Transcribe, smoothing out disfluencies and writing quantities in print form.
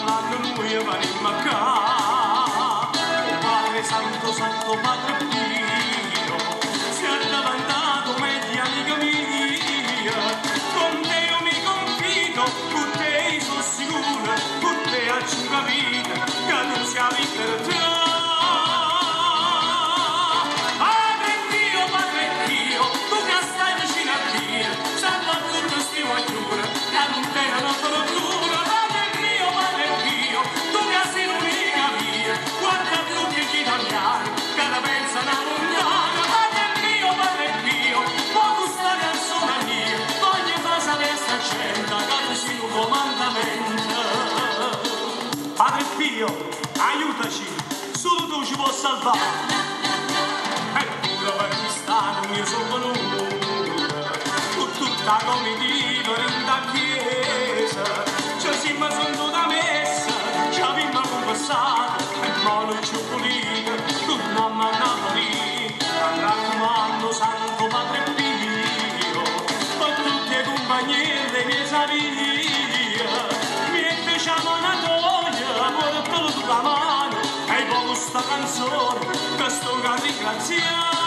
l'anno noi vanno a casa. Padre Santo, Santo Padre Pio, si è davantato meglio amica mia. Con te io mi confido, con te io sono sicura, con te a cinque vite, che non siamo per te. Padre Pio, tu che stai vicino a Dio, salva tutto sti guagliure, che non te la nostra dura. Padre Pio, tu che sei l'unica via, guarda tutti gli italiani, che la pensano a lontano. Padre Pio, può gustare al sole mia, voglio fare sapere sta gente, che tu sei un comandamento. Padre Pio, aiutaci, solo tu ci puoi salvare. Eppure per quest'anno io sono venuta, con tutta la comitiva in da chiesa, ci siamo seduta messa, ci abbiamo conversato, e mo non ci pulita, torniamo a Napoli, mi raccomando Santo Padre Pio, per tutte le compagnie dei miei savia, mi facciamo una gioia, portalo tu la mano, e poi questa canzone, che sto ringraziando.